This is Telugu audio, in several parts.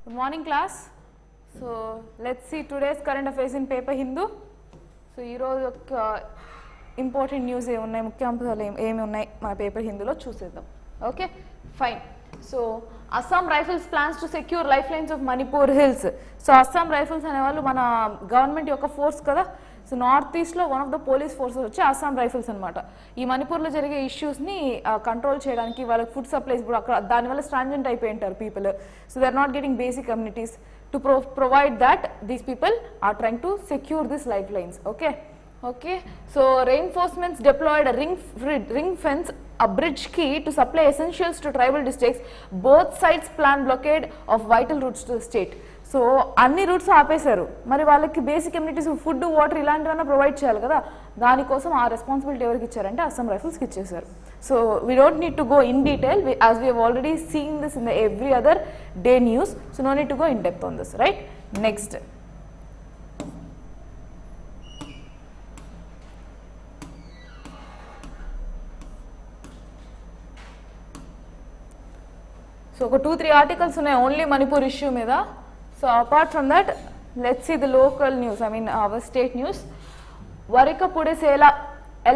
Good morning class. So let's see today's current affairs in paper Hindu. So ee roju important news e unnai mukhyamshalu emi unnai mana paper Hindu lo chusedam. Okay, fine. So Assam Rifles plans to secure lifelines of Manipur hills. So Assam Rifles ane vallu mana government yokka force kada. So north ఈస్ట్లో one of the police forces వచ్చి అస్సాం రైఫిల్స్ అనమాట. ఈ మణిపూర్లో జరిగే ఇష్యూస్ని కంట్రోల్ చేయడానికి వాళ్ళకి ఫుడ్ సప్లైస్ కూడా అక్కడ దానివల్ల స్ట్రాంజెంట్ అయిపోయి ఉంటారు people. So they are not getting basic communities to provide that these people are trying to secure this life lines. Okay, so reinforcements deployed a ring fence, a bridge key to supply essentials to tribal districts. Both sides plan blockade of vital routes to the state. So అన్ని రూట్స్ ఆపేశారు, మరి వాళ్ళకి బేసిక్ కమ్యూనిటీస్ ఫుడ్ వాటర్ ఇలాంటివన్నా ప్రొవైడ్ చేయాలి కదా, దానికోసం ఆ రెస్పాన్సిబిలిటీ ఎవరికి ఇచ్చారంటే అస్సాం రైఫిల్స్కి ఇచ్చేసారు. So we don't need to go in detail as we have already seen this in the every other day news. So no need to go in depth on this, right? Next, so ఒక 2-3 ఆర్టికల్స్ ఉన్నాయి ఓన్లీ మణిపూర్ ఇష్యూ మీద. So apart from that, let's see the local news, I mean our state news. Varikapudisela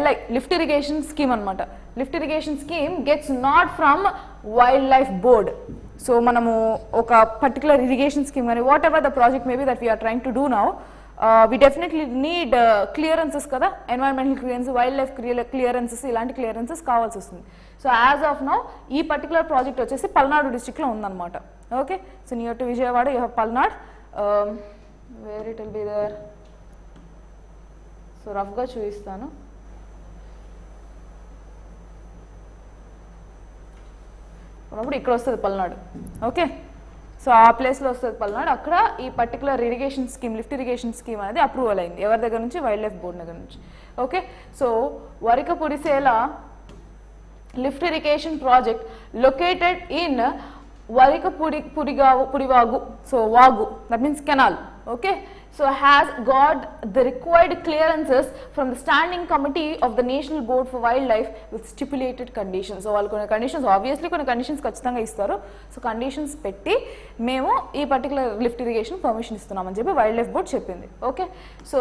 LI lift irrigation scheme anamata. Lift irrigation scheme gets nod from wildlife board. So manamu oka particular irrigation scheme ani whatever the project may be that we are trying to do now, we definitely need clearances kada, environmental clearances, wildlife clearances, ilanti clearances kavalsi vastundi. So as of now ee particular project vachesi Palnadu district lo undanamata. Okay, so near to Vijayawada you have Palnad, where it will be there. So rough ga చూపిస్తాను. అప్పుడు ఇక్కడ వస్తుంది పల్నాడు. ఓకే, సో ఆ ప్లేస్లో వస్తుంది పల్నాడు. అక్కడ ఈ particular irrigation scheme, lift irrigation scheme అనేది అప్రూవల్ అయింది. ఎవరి దగ్గర నుంచి? వైల్డ్ లైఫ్ బోర్డు దగ్గర నుంచి. Okay, so Varikapudisela lift irrigation project located in Varikapurivagu, so Vagu, that means canal. Okay, so has got the required clearances from the standing committee of the National Board for Wildlife with stipulated conditions. So all conditions, obviously కొన్ని conditions ఖచ్చితంగా ఇస్తారు. సో కండిషన్స్ పెట్టి మేము ఈ పర్టికులర్ లిఫ్ట్ ఇరిగేషన్ పర్మిషన్ ఇస్తున్నామని చెప్పి వైల్డ్ లైఫ్ బోర్డ్ చెప్పింది. Okay, so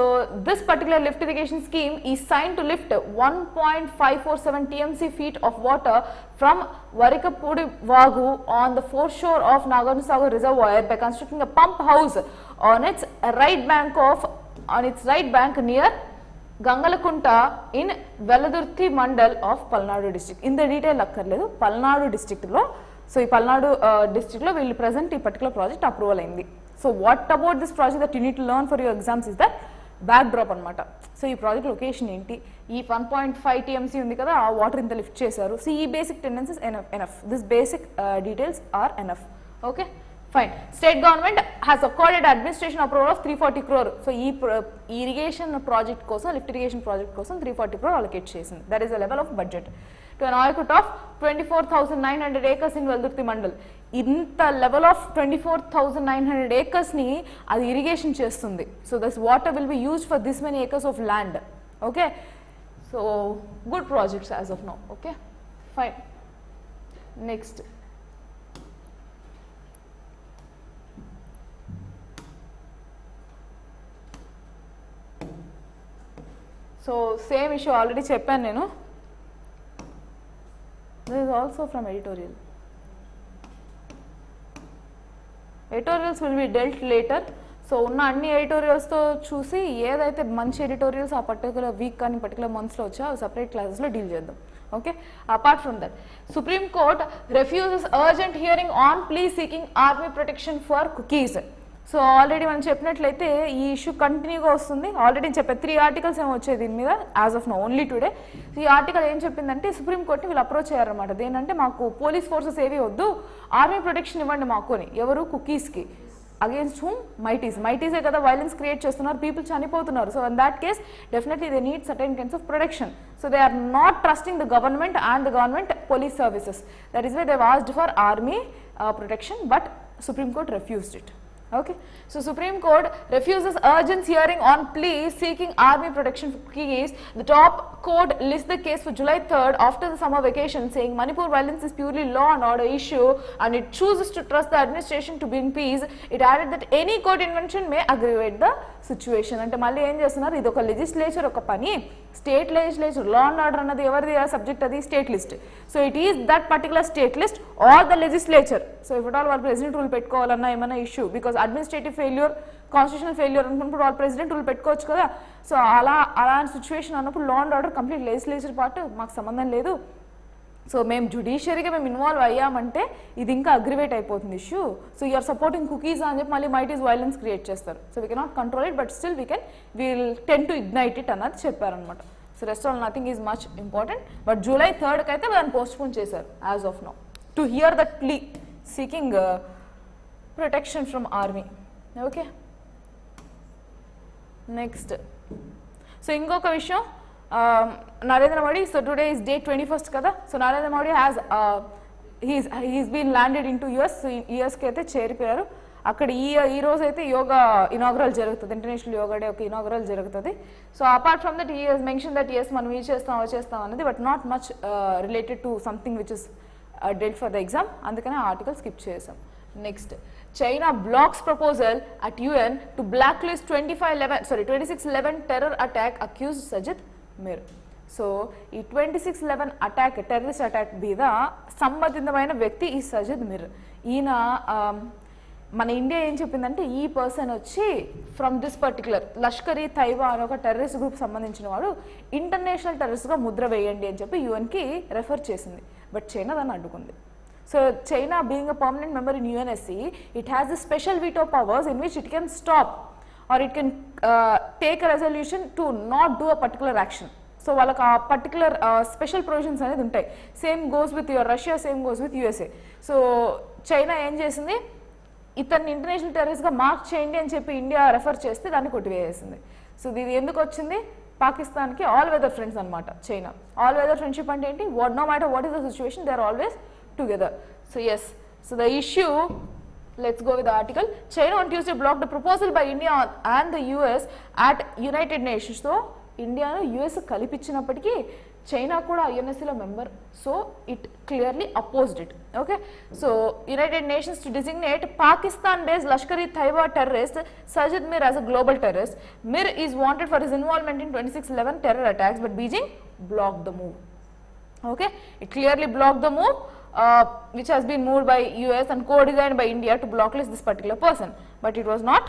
this particular lift irrigation scheme ఈ sign to lift 1.547 TMC feet of water from Varikapurivagu on the foreshore of Nagarjunasagar Reservoir by constructing a pump house on its right bank near Gangalakunta in Veladurthi Mandal of Palnadu district. In the detail akkarledu, Palnadu district lo, so ee Palnadu district lo will present ee particular project approval ayindi. So what about this project that you need to learn for your exams is that backdrop anamata. So ఈ ప్రాజెక్ట్ లొకేషన్ ఏంటి, ఈ 1.5 TMC ఉంది కదా, ఆ వాటర్ ఇంత లిఫ్ట్ చేశారు. సో ఈ basic tendencies enough, this basic details are enough. Okay, fine. State government has accorded administration approval of 340 crore. So ఈ ఇరిగేషన్ ప్రాజెక్ట్ కోసం, లిఫ్ట్ ఇరిగేషన్ ప్రాజెక్ట్ కోసం 340 crore అలొకేట్ చేసింది. That is the level of budget to an ayacut of 24,900 acres in Veldurthi mandal. ఇంత లెవెల్ ఆఫ్ 24,900 acres ని అది ఇరిగేషన్ చేస్తుంది. So this water will be used for this many acres of land. Okay, so good projects as of now. Okay, fine. Next, so same issue already చెప్పాను నేను. This is also from editorial. Editorials will be dwelt later. So ఉన్న అన్ని ఎడిటోరియల్స్తో చూసి ఏదైతే మంచి ఎడిటోరియల్స్ ఆ పర్టికులర్ వీక్ కానీ పర్టికులర్ మంత్స్లో వచ్చా అవి సపరేట్ క్లాసెస్లో డీల్ చేద్దాం. Okay, apart from that, supreme court refuses urgent hearing on plea seeking army protection for Kukis. So already మనం చెప్పినట్లయితే ఈ ఇష్యూ కంటిన్యూగా వస్తుంది. ఆల్రెడీ చెప్పే 3 articles ఏమో వచ్చాయి దీని మీద as of now, only today. ఈ ఆర్టికల్ ఏం చెప్పిందంటే సుప్రీంకోర్టుని వీళ్ళు అప్రోచ్ అయ్యారనమాట. దేనంటే మాకు పోలీస్ ఫోర్సెస్ ఏవి వద్దు, ఆర్మీ ప్రొటెక్షన్ ఇవ్వండి మాకు అని. ఎవరు? కుకీస్కి. Against whom? మైటీసే కదా వైలెన్స్ క్రియేట్ చేస్తున్నారు, పీపుల్ చనిపోతున్నారు. So in that case definitely they need certain kinds of protection. So they are not trusting the government and the government police services. That is why they asked for army protection, but supreme court refused it. Okay, so Supreme Court refuses urgent hearing on plea seeking army protection for case. The top court lists the case for July 3rd after the summer vacation, saying Manipur violence is purely law and order issue and it chooses to trust the administration to bring peace. It added that any court intervention may aggravate the situation. అంటే మళ్ళీ ఏం చేస్తున్నారు, ఇది ఒక లెజిస్లేచర్ ఒక పని, state legislature, law and order అన్నది ఎవరిది సబ్జెక్ట్, అది state list. So it is that particular state list or the legislature. So if it all వాళ్ళు ప్రెసిడెంట్ రూల్ పెట్టుకోవాలన్నా ఏమైనా issue, because administrative failure, constitutional failure అనుకున్నప్పుడు వాళ్ళు ప్రెసిడెంట్ రూల్ పెట్టుకోవచ్చు కదా. సో అలాంటి సిచ్యువేషన్ అన్నప్పుడు లా and order complete legislature part మాకు సంబంధం లేదు. సో మేము జ్యుడిషియరీగా మేము ఇన్వాల్వ్ అయ్యామంటే ఇది ఇంకా అగ్రివేట్ అయిపోతుంది issue. So you're supporting Kukis అని చెప్పి మళ్ళీ మైట్ ఈస్ వైలెన్స్ క్రియేట్ చేస్తారు. So we cannot control it but still will tend to ignite it అన్నది చెప్పారనమాట. So rest all nothing is much important. But July 3rd అయితే దాన్ని పోస్ట్పోన్ చేశారు as of now to hear that plea seeking protection from army. Okay, next so ఇంకొక విషయం, Narendra Modi, so today is date 21st kada, so Narendra Modi has he's been landed into US. so US కి అయితే చేరిపోయారు. అక్కడ ఈ రోజు అయితే యోగా ఇనాగ్రల్ జరుగుతుంది, ఇంటర్నేషనల్ యోగా డే ఒక ఇనాగ్రల్ జరుగుతుంది. So apart from that he has mention that yes మనం ఇది చేస్తాం అది చేస్తాం అనేది, but not much related to something which is dwelt for the exam, అందుకనే ఆ ఆర్టికల్ స్కిప్ చేసాం. Next, China blocks proposal at UN to blacklist 26/11 terror attack accused Sajid Mir. So ఈ 26/11 అటాక్, టెర్రరిస్ట్ అటాక్ మీద సంబంధితమైన వ్యక్తి ఈ సజిద్ మిర్. ఈయన మన ఇండియా ఏం చెప్పిందంటే ఈ పర్సన్ వచ్చి ఫ్రమ్ దిస్ పర్టికులర్ లష్కర్ ఈ తైబా అనే ఒక టెర్రరిస్ట్ గ్రూప్ సంబంధించిన వాడు, ఇంటర్నేషనల్ టెర్రరిస్ట్గా ముద్ర వేయండి అని చెప్పి యుఎన్కి రెఫర్ చేసింది. బట్ చైనా దాన్ని అడ్డుకుంది. So China being a permanent member in UNSC, it has the special veto powers in which it can stop or it can take a resolution to not do a particular action. So వాళ్ళకి ఆ పర్టికులర్ స్పెషల్ ప్రొవిజన్స్ అనేది ఉంటాయి. Same goes with your Russia, same goes with USA. So China ఏం చేసింది, ఇతన్ని ఇంటర్నేషనల్ టెర్రరిస్ట్గా మార్క్ చేయండి అని చెప్పి ఇండియా రెఫర్ చేస్తే దాన్ని కొట్టివేసేసింది. సో ఇది ఎందుకు వచ్చింది, పాకిస్తాన్కి ఆల్ వెదర్ ఫ్రెండ్స్ అనమాట చైనా. ఆల్ వెదర్ ఫ్రెండ్షిప్ అంటే ఏంటి, no matter what is the situation they are always together. So yes, so the issue, let's go with the article. China on Tuesday blocked the proposal by India and the US at United Nations. So India and US కలిపించినప్పటికీ చైనా కూడా యుఎన్ఎస్సీలో member, so it clearly opposed it. Okay, so United Nations to designate Pakistan based Lashkar e Taiba terrorist Sajid Mir as a global terrorist. Mir is wanted for his involvement in 26/11 terror attacks, but Beijing blocked the move. Okay, it clearly blocked the move which has been moved by US and co-designed by India to blacklist this particular person, but it was not.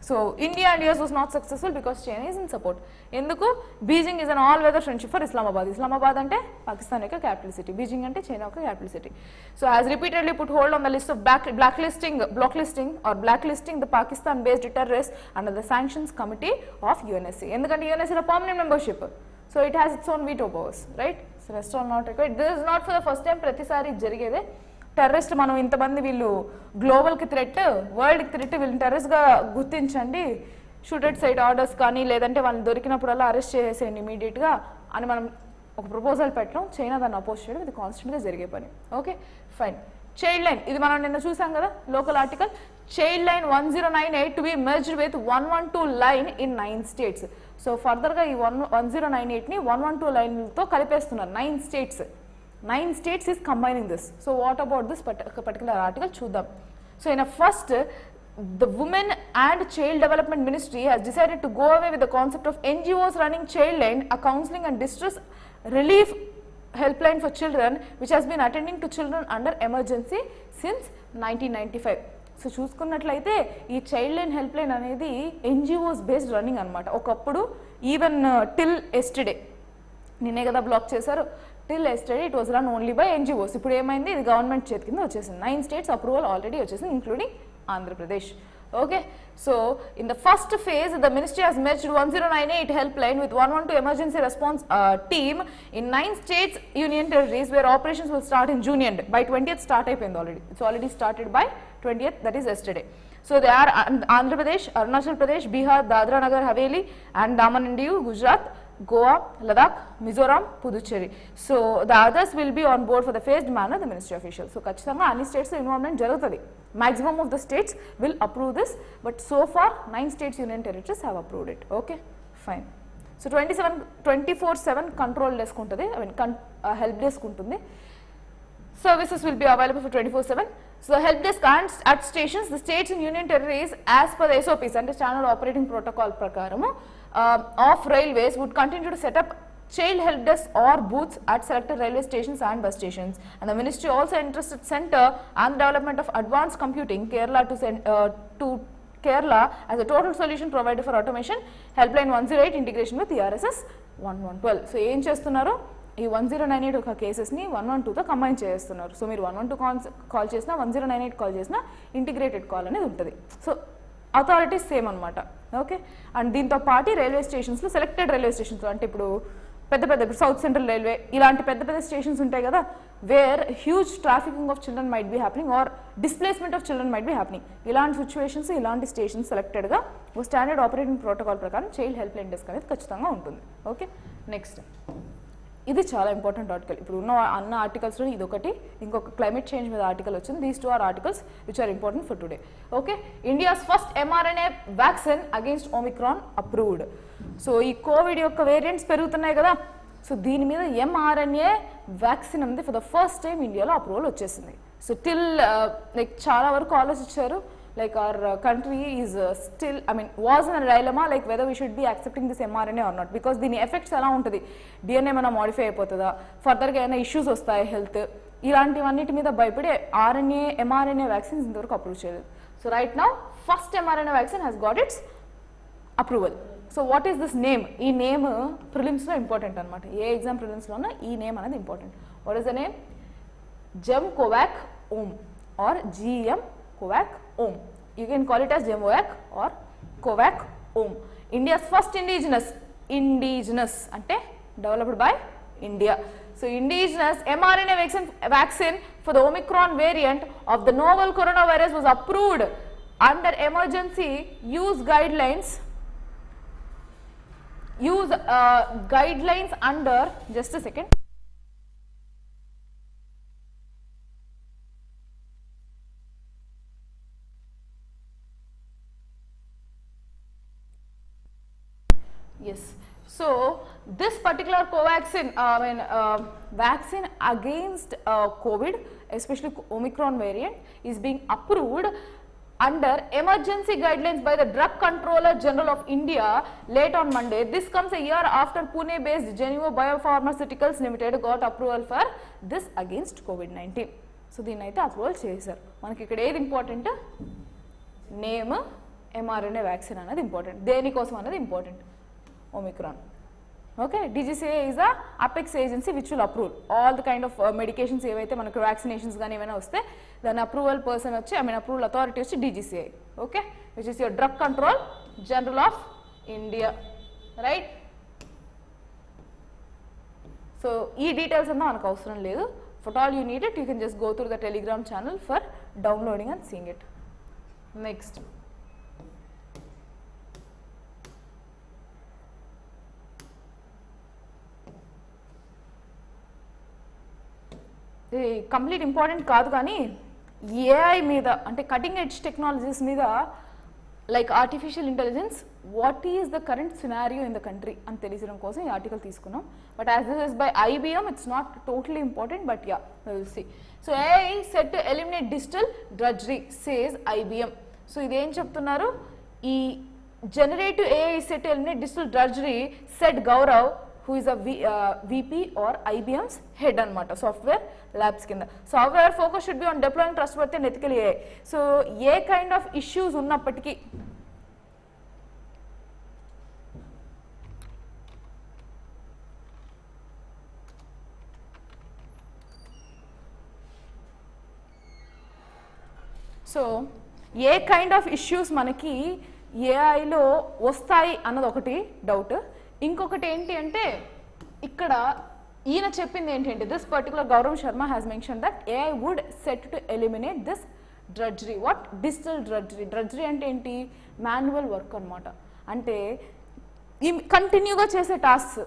So India and US was not successful because China is in support. Enduku, Beijing is an all-weather friendship for Islamabad. Islamabad ante Pakistan yokka capital city, Beijing ante China yokka capital city. So has repeatedly put hold on the list of blacklisting the Pakistan-based terrorists under the sanctions committee of UNSC. Endukante UNSC is a permanent membership, so it has its own veto powers, right? So rest all not required. This is not for the first time. ప్రతిసారి జరిగేదే టెర్రరిస్ట్, మనం ఇంతమంది వీళ్ళు గ్లోబల్కి థ్రెట్, వరల్డ్కి థ్రెట్, వీళ్ళని టెర్రరిస్ట్గా గుర్తించండి, షూటెడ్ సైట్ ఆర్డర్స్ కానీ లేదంటే వాళ్ళని దొరికినప్పుడల్లా అరెస్ట్ చేసేయండి ఇమీడియట్గా అని మనం ఒక ప్రపోజల్ పెట్టడం, చైనా దాన్ని అపోజ్ చేయడం, ఇది కాన్స్టెంట్గా జరిగే పని. Okay fine. చైల్డ్ లైన్, ఇది మనం నిన్న చూసాం కదా local article. Child line 1098 to be merged with 112 line in 9 states. So ఫర్దర్గా ఈ 1098ని 112 లైన్తో కలిపేస్తున్నారు. 9 states is combining this. So what about this particular article? చూద్దాం. So in a first, the Women and Child Development Ministry has decided to go away with the concept of NGOs running Childline, a counseling and distress relief helpline for children which has been attending to children under emergency since 1995. So చూసుకున్నట్లయితే ఈ చైల్డ్ లైన్ హెల్ప్ లైన్ అనేది ఎన్జిఓస్ బేస్డ్ రన్నింగ్ అనమాట. ఒకప్పుడు ఈవెన్ టిల్ ఎస్టర్డే, నిన్నే కదా బ్లాక్ చేశారు, till yesterday it was run only by NGOs. ఇప్పుడు ఏమైంది, ఇది గవర్నమెంట్ చేతి కింద వచ్చేసింది. 9 states అప్రూవల్ ఆల్రెడీ వచ్చేసింది, including Andhra Pradesh. Okay, so in the first phase, the ministry has merged 1098 helpline with 112 emergency response team in 9 states, union territories, where operations will start in June end. By 20th start అయిపోయింది already. It's already started by 20th, that is yesterday. So they are Andhra Pradesh, Arunachal Pradesh, Bihar, Dadra Nagar Haveli and Daman and Diu, Gujarat, Goa, Ladakh, Mizoram, Puducherry. So the others will be on board for the phased manner, the ministry officials. So ఖచ్చితంగా అన్ని స్టేట్స్ ఇన్వాల్వ్మెంట్ జరుగుతుంది. maximum of the states will approve this, but so far 9 states union territories have approved it. Okay, fine. So 24/7 control desk untadi, I mean help desk untundi. Services will be available for 24/7. So the help desk and at stations, the states and union territories as per the SOPs and the standard operating protocol prakaramu of railways would continue to set up child help desk or booths at selected railway stations and bus stations. And the ministry also interested center and the development of advanced computing Kerala to Kerala as a total solution provider for automation, helpline 108 integration with ERSS 1112. So ఏం చేస్తున్నారు, ఈ 1098 ఒక కేసెస్ని 112తో కంబైన్ చేస్తున్నారు. సో మీరు 112 కాల్ చేసినా 1098 కాల్ చేసినా ఇంటిగ్రేటెడ్ కాల్ అనేది ఉంటుంది. సో అథారిటీస్ సేమ్ అనమాట. ఓకే, అండ్ దీంతో పాటు రైల్వే స్టేషన్స్లో సెలెక్టెడ్ రైల్వే స్టేషన్స్లో అంటే ఇప్పుడు పెద్ద సౌత్ సెంట్రల్ రైల్వే ఇలాంటి పెద్ద స్టేషన్స్ ఉంటాయి కదా, where huge trafficking of children might be happening or displacement of children might be happening. ఇలాంటి సిచ్యువేషన్స్ ఇలాంటి స్టేషన్స్ సెలెక్టెడ్గా ఒక స్టాండర్డ్ ఆపరేటింగ్ ప్రోటోకాల్ ప్రకారం చైల్డ్ హెల్ప్ లైన్ డెస్క్ అనేది ఖచ్చితంగా ఉంటుంది. ఓకే, నెక్స్ట్ ఇది చాలా ఇంపార్టెంట్ ఆర్టికల్. ఇప్పుడు ఉన్న అన్న ఆర్టికల్స్లో ఇది ఒకటి, ఇంకొక క్లైమేట్ చేంజ్ మీద ఆర్టికల్ వచ్చింది. These 2 are articles which are important for today. Okay, India's first mRNA vaccine against omicron approved. So ఈ కోవిడ్ యొక్క వేరియంట్స్ పెరుగుతున్నాయి కదా, సో దీని మీద mRNA వ్యాక్సిన్ అనేది ఫర్ ద ఫస్ట్ టైం ఇండియాలో అప్రూవల్ వచ్చేసింది. సో టిల్ లైక్ చాలా వరకు ఆలోచించారు, like our country is still, I mean was in a dilemma like whether we should be accepting this mRNA or not, because దీని ఎఫెక్ట్స్ ఎలా ఉంటుంది, DNA ఏమైనా మాడిఫై అయిపోతుందా, ఫర్దర్గా ఏమైనా ఇష్యూస్ వస్తాయి హెల్త్, ఇలాంటివన్నిటి మీద భయపడి mRNA వ్యాక్సిన్స్ ఇంతవరకు అప్రూవ్ చేయలేదు. So right now first mRNA vaccine has got it's approval. So what is this name? ఈ నేమ్ ప్రిలిమ్స్లో ఇంపార్టెంట్ అనమాట. ఏ ఎగ్జామ్ ప్రిలిమ్స్లో ఉన్నా ఈ నేమ్ అనేది important. What is the name? Gemcovac Om or GM Covac Om. You can call it as Gemcovac or Covac Om. India's first indigenous ante developed by India. So indigenous mRNA vaccine for the Omicron variant of the novel coronavirus was approved under emergency use guidelines. Guidelines under, just a second. Yes, so this particular vaccine against COVID, especially Omicron variant, is being approved under emergency guidelines by the Drug Controller General of India late on Monday. This comes a year after Pune-based Genevo Biopharmaceuticals Limited got approval for this against COVID-19. So దీని అయితే అప్రూవల్ చేశారు. మనకి ఇక్కడ ఏది ఇంపార్టెంట్? నేమ్ mRNA వ్యాక్సిన్ అనేది ఇంపార్టెంట్. దేనికోసం అనేది important? Omicron. Okay, DGCA is the apex agency which will approve all the kind of medications ఏవైతే మనకు vaccinations గానీ ఏమైనా వస్తే దాని అప్రూవల్ పర్సన్ వచ్చి అప్రూవల్ అథారిటీ వచ్చి DGCA. Okay, which is your drug control general of India, right? So ఈ డీటెయిల్స్ అంతా మనకు అవసరం లేదు. For all you need it, you can just go through the Telegram channel for downloading and seeing it. Next, ఇది కంప్లీట్ ఇంపార్టెంట్ కాదు కానీ ఏఐ మీద అంటే కటింగ్ ఎడ్జ్ టెక్నాలజీస్ మీద like artificial intelligence what is the current scenario in the country అని తెలియడం కోసం ఈ ఆర్టికల్ తీసుకున్నాం. But as this is by IBM, it's not totally important, but ya will see. So AI set to eliminate digital drudgery says IBM. So ఇదేం చెప్తున్నారు? ఈ generative AI set to eliminate digital drudgery set Gaurav who is a VP or IBM's head anamata, software labs kinda. So our focus should be on deploying trustworthy and ethical AI. So A kind of issues ఉన్నప్పటికీ so A kind of issues మనకి ఏఐలో వస్తాయి అన్నది ఒకటి డౌట్. ఇంకొకటి ఏంటి అంటే ఇక్కడ ఈయన చెప్పింది ఏంటంటే this particular Gaurav Sharma has mentioned that AI would set to eliminate this drudgery. What? Digital drudgery. Drudgery అంటే ఏంటి? మాన్యువల్ వర్క్ అనమాట. అంటే ఈ కంటిన్యూగా చేసే టాస్క్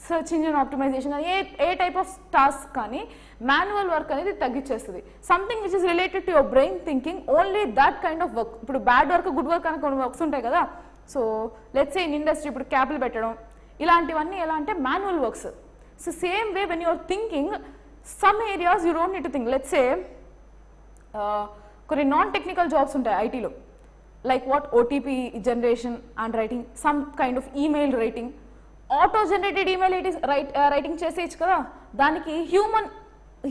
సెర్చ్ ఇంజిన్ ఆప్టిమైజేషన్ కానీ ఏ టైప్ ఆఫ్ టాస్క్ కానీ మాన్యువల్ వర్క్ అనేది తగ్గించేస్తుంది. Something which is related to your brain thinking only that kind of work. ఇప్పుడు బ్యాడ్ వర్క్ గుడ్ వర్క్ అని కొన్ని వర్క్స్ ఉంటాయి కదా. So let's say in industry ఇప్పుడు క్యాప్లు పెట్టడం ఇలాంటివన్నీ ఎలా అంటే manual works. So same way when you're thinking some areas you don't need to think. Let's say కొన్ని నాన్ టెక్నికల్ జాబ్స్ ఉంటాయి ఐటీలో, like what OTP generation and writing, some kind of email writing, auto generated email writing చేసేయచ్చు కదా. దానికి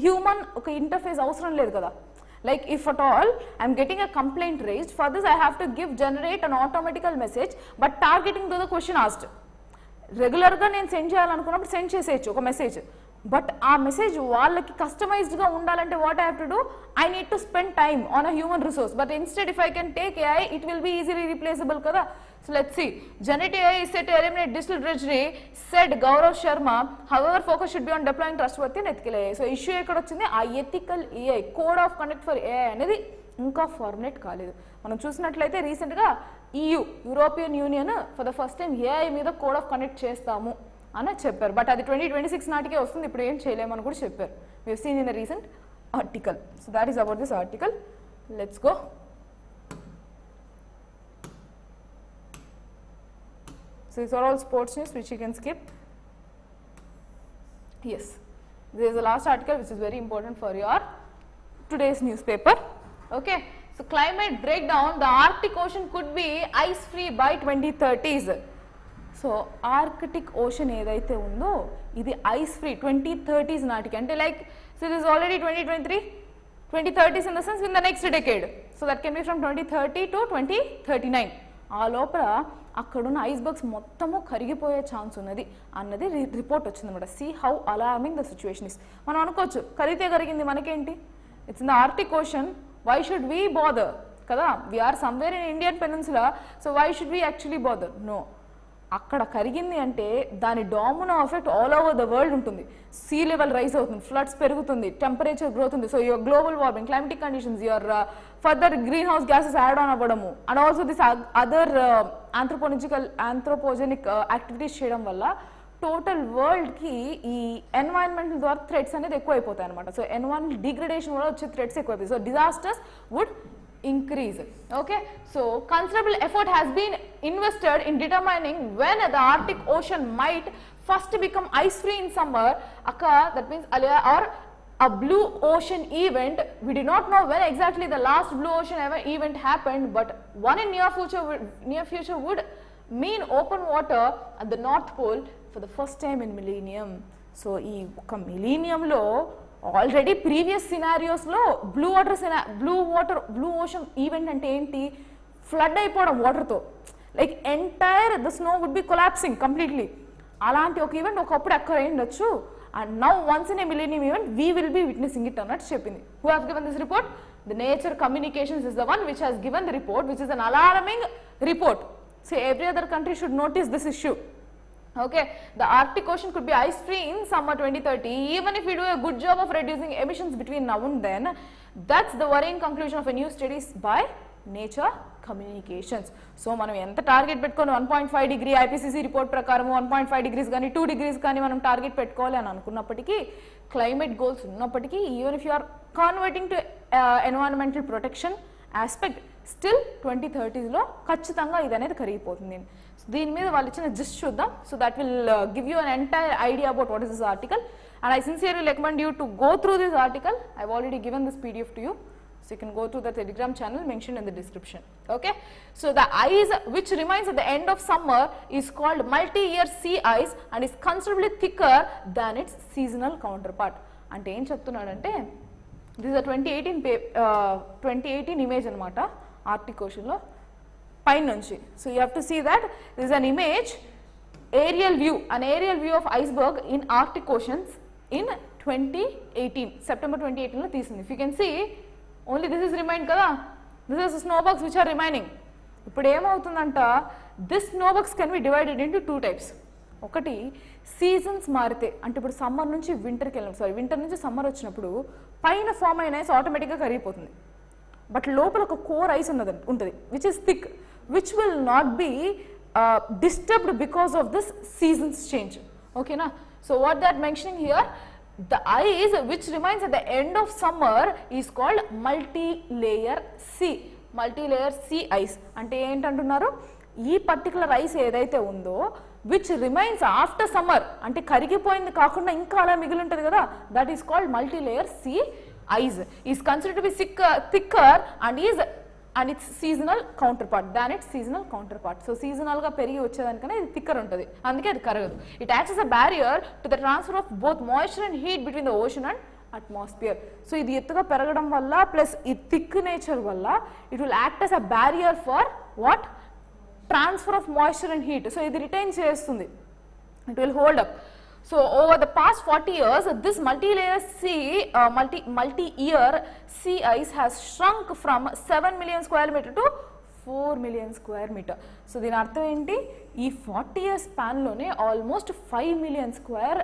హ్యూమన్ ఒక ఇంటర్ఫేస్ అవసరం లేదు కదా. Like if at all I am getting a complaint raised, for this I have to generate an automatical message but targeting to the question asked. Regular గా నేను సెండ్ చేయాలనుకున్నప్పుడు సెండ్ చేసేయచ్చు ఒక మెసేజ్, బట్ ఆ మెసేజ్ వాళ్ళకి కస్టమైజ్డ్ గా ఉండాలంటే what I have to do, I need to spend time on a human resource. But instead if I can take AI, it will be easily replaceable కదా. So let's see, generative AI is set to eliminate digital drudgery, said Gaurav Sharma. However, focus should be on deploying trustworthy and ethical AI. So issue ఎక్కడ వచ్చింది, ఆ ethical AI, code of conduct for AI అనేది ఇంకా ఫార్ములేట్ కాలేదు. మనం చూసినట్లయితే రీసెంట్గా European union for the first time AI మీద కోడ్ ఆఫ్ కండక్ట్ చేస్తాము అని చెప్పారు. బట్ అది 2026 నాటికే వస్తుంది, ఇప్పుడు ఏం చేయలేమని కూడా చెప్పారు. We have seen in the recent article. So that is about this article. Let's go. So these are all sports news which you can skip. Yes, this is the last article which is very important for your today's newspaper. Okay, so climate breakdown, the Arctic Ocean could be ice free by 2030s. So Arctic Ocean ఏదైతే ఉందో ఇది ఐస్ ఫ్రీ 2030s నాటికి, అంటే like so this is already 2023, 2030s in the sense in the next decade. So that can be from 2030 to 2039. ఆ లోపల అక్కడున్న ఐస్బర్గ్స్ మొత్తము కరిగిపోయే ఛాన్స్ ఉన్నది అన్నది రిపోర్ట్ వచ్చిందన్నమాట. See how alarming the situation is. మనం అనుకోవచ్చు కరిగితే కరిగింది మనకేంటి, it's in the Arctic Ocean, why should we bother కదా, we're somewhere in Indian peninsula, so why should we actually bother. No, అక్కడ కరిగింది అంటే దాని domino effect all over the world ఉంటుంది. సీ లెవెల్ రైజ్ అవుతుంది, ఫ్లడ్స్ పెరుగుతుంది, టెంపరేచర్ గ్రోత్ ఉంది. So your global warming, climatic conditions, your further greenhouse gases add on అవ్వడము, and also this other anthropogenic activities చేయడం వల్ల టోటల్ వరల్డ్కి ఈ ఎన్వైరన్మెంటల్ ద్వారా థ్రెట్స్ అనేది ఎక్కువ అయిపోతాయి అనమాట. సో ఎన్వైరన్మెంటల్ డిగ్రేడేషన్ వల్ల వచ్చే థ్రెట్స్ ఎక్కువ అయిపోతాయి. So disasters would increase. Okay, so considerable effort has been invested in determining when the Arctic Ocean might first become ice free in summer. That means or a blue ocean event. We do not know when exactly the last blue ocean event happened, but one in near future would mean open water at the North Pole for the first time in millennium. So ee oka millennium lo already previous సినారియోస్లో బ్లూ ఓషన్ ఈవెంట్ అంటే ఏంటి, ఫ్లడ్ అయిపోవడం వాటర్తో, like entire the snow would be collapsing completely. అలాంటి ఒక ఈవెంట్ ఒకప్పుడు అక్కడ అయ్యుండొచ్చు. And now once in a millennium event we will be witnessing it అన్నట్టు చెప్పింది. Who has given this report? The Nature Communications is the one which has given the report, which is an alarming report. So every other country should notice this issue. Okay, the Arctic Ocean could be ice free in summer 2030 even if we do a good job of reducing emissions between now and then. That's the worrying conclusion of a new studies by Nature Communications. So మనం ఎంత టార్గెట్ పెట్టుకొని 1.5 డిగ్రీ IPCC రిపోర్ట్ ప్రకారం 1.5 డిగ్రీస్ కానీ 2 డిగ్రీస్ కానీ మనం టార్గెట్ పెట్టుకోవాలి అని అనుకున్నప్పటికీ, క్లైమేట్ గోల్స్ ఉన్నప్పటికీ, even if you are converting to environmental protection aspect, still 2030s ఖచ్చితంగా ఇది అనేది కరిగిపోతుంది. దీని మీద వాళ్ళు ఇచ్చిన జిస్ట్ చూద్దాం. So that will give you an entire idea about what is this article, and I sincerely recommend you to go through this article. I have already given this PDF to you, so you can go to the Telegram channel mentioned in the description. Okay, so the ice which remains at the end of summer is called multi-year sea ice and is considerably thicker than its seasonal counterpart. అంటే ఏం చెప్తున్నాడంటే, this is a 2018 ఇమేజ్ అనమాట ఆర్టిక్ ఓషన్లో పైన నుంచి. So you have to see that this is an image, aerial view of iceberg in Arctic oceans in 2018, September 2018లో తీసింది. If you can see only this is remain కదా, this is snowbergs which are remaining. ఇప్పుడు ఏమవుతుందంట, this snowbergs can be divided into 2 types. ఒకటి సీజన్స్ మారితే, అంటే ఇప్పుడు సమ్మర్ నుంచి వింటర్కి వెళ్ళినప్పుడు, వింటర్ నుంచి సమ్మర్ వచ్చినప్పుడు పైన ఫామ్ అయిన ఐస్ ఆటోమేటిక్గా కరిగిపోతుంది, బట్ లోపల ఒక కోర్ ఐస్ ఉంటుంది which is thick, which will not be disturbed because of this seasons change. Okay na? So what they are mentioning here, the ice which remains at the end of summer is called multi-layer sea. Multi-layer sea ice అంటే ఏంటంటున్నారు, ఈ పర్టికులర్ ఐస్ ఏదైతే ఉందో which remains after summer అంటే కరిగిపోయింది కాకుండా ఇంకా అలా మిగిలి ఉంటుంది కదా, that is called multi-layer sea ice, is considered to be thicker and its seasonal counterpart than its seasonal counterpart. So seasonal గా పెరిగి వచ్చేదానికన్నా ఇది థిక్కర్ ఉంటుంది, అందుకే అది కరగదు. It acts as a barrier to the transfer of both moisture and heat between the ocean and atmosphere. So ఇది ఎత్తుగా పెరగడం వల్ల ప్లస్ ఈ థిక్ నేచర్ వల్ల it will act as a barrier for what? Transfer of moisture and heat. So ఇది రిటైన్ చేస్తుంది, it will hold up. So over the past 40 years, this multi-layer multi-year sea ice has shrunk from 7 million square meter to 4 million square meter. So దీని అర్థం ఏంటి, ఈ 40 years span లోనే ఆల్మోస్ట్ 5 million square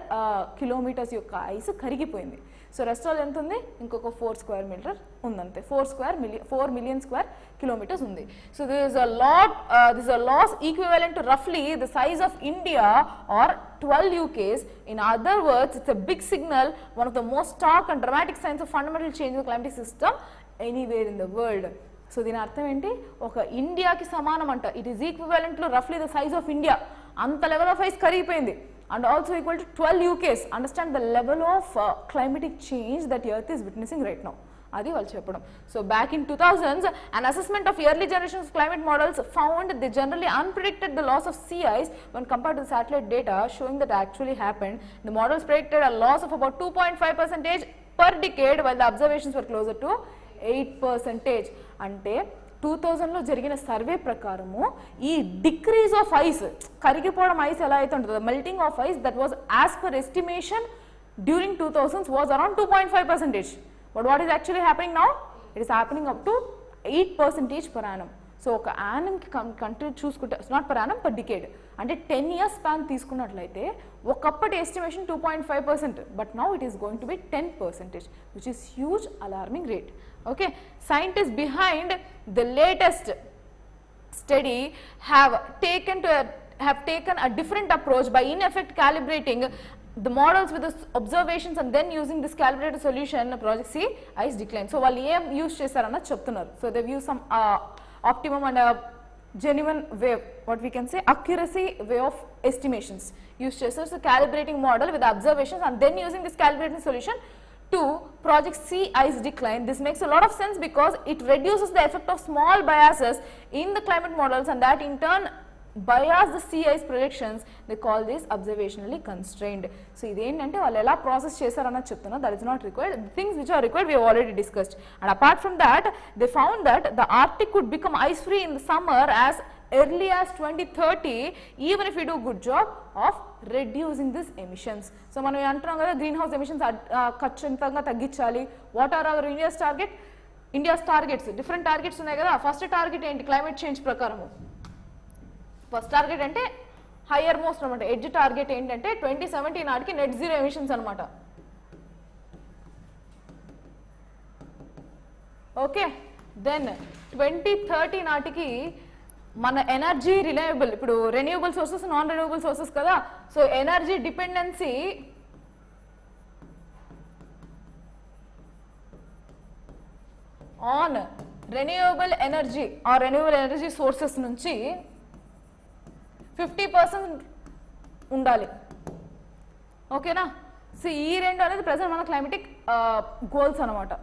kilometers యొక్క ఐస్ కరిగిపోయింది. సో రెస్ట్ ఆల్ ఎంత ఉంది, ఇంకొక 4 square meter ఉందంతే, 4 million square kilometers ఉంది. So this is a loss equivalent to roughly the size of India or 12 UKs. In other words, it's a big signal, one of the most stark and dramatic signs of fundamental change in the climatic system anywhere in the world. So దీని అర్థం ఏంటి, ఒక ఇండియాకి సమానం అంట, it is equivalent to roughly the size of India, అంత లెవెల్ ఆఫ్ ఐస్ కరిగిపోయింది, and also equal to 12 UKs. Understand the level of climatic change that earth is witnessing right now, అది వాళ్ళు చెప్పడం. So back in 2000s, an assessment of early generations of climate models found they generally unpredicted the loss of sea ice when compared to the satellite data showing that actually happened. The models predicted a loss of about 2.5% per decade, while the observations were closer to 8%. అంటే 2000లో జరిగిన సర్వే ప్రకారము ఈ డిక్రీజ్ ఆఫ్ ఐస్, కరిగిపోవడం ఐస్ ఎలా అయితే ఉంటుందో, melting of ice that was as per estimation during 2000s was around 2.5%. But what is actually happening now? It is happening up to 8% per annum. So ఒక యానంకి కంట్రీ చూసుకుంటే, not per annum, per decade, అంటే 10 years స్పాన్ తీసుకున్నట్లయితే ఒకప్పటి estimation 2.5%, but now it is going to be 10%, which is huge alarming rate. Okay, scientist behind the latest study have taken a different approach by in effect calibrating the models with the observations and then using this calibrated solution project sea ice decline. So వాళ్ళు ఏం యూజ్ చేశారన్న చెప్తున్నారు. So they've used some optimum and a genuine way, what we can say accuracy way of estimations use చేశారు. So calibrating model with the observations and then using this calibrating solution to project sea ice decline. This makes a lot of sense because it reduces the effect of small biases in the climate models and that in turn bias the sea ice predictions. They call this observationally constrained. So ఇదేంటంటే వాళ్ళు ఎలా ప్రాసెస్ చేశారన్నది చెప్తున్నా, that is not required. The things which are required we have already discussed, and apart from that they found that the Arctic could become ice free in the summer as early as 2030 even if we do good job of reducing these emissions. So మనం అంటున్నాం కదా గ్రీన్ హౌస్ ఎమిషన్స్ ఖచ్చితంగా తగ్గించాలి. What are our India's targets? Different targets ఉన్నాయి కదా. ఫస్ట్ టార్గెట్ ఏంటి క్లైమేట్ చేంజ్ ప్రకారము? ఫస్ట్ టార్గెట్ అంటే హయ్యర్ మోస్ట్ అనమాట. ఎడ్జ్ టార్గెట్ ఏంటంటే 2070 నాటికి నెట్ జీరో ఎమిషన్స్ అనమాట. ఓకే, దెన్ 2030 నాటికి మన ఎనర్జీ రిలయబుల్, ఇప్పుడు renewable sources, non renewable sources కదా. So energy dependency on renewable energy or renewable energy sources నుంచి 50% ఉండాలి. ఓకేనా? సో ఈ రెండు అనేది ప్రెసెంట్ మన క్లైమేటిక్ గోల్స్ అనమాట.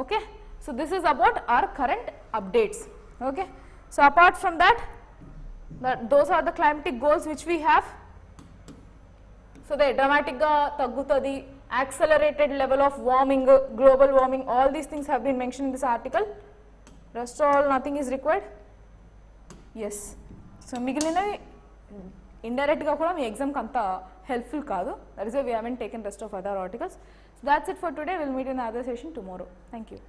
Okay, so this is about our current updates. Okay, so apart from that those are the climatic goals which we have. So they dramatically taggutadi, accelerated level of warming, global warming, all these things have been mentioned in this article. Rest all nothing is required. Yes, so migilina indirect ga kuda mee exam kanta helpful kaadu, that is why we haven't taken rest of other articles. So that's it for today. We'll meet in the other session tomorrow. Thank you.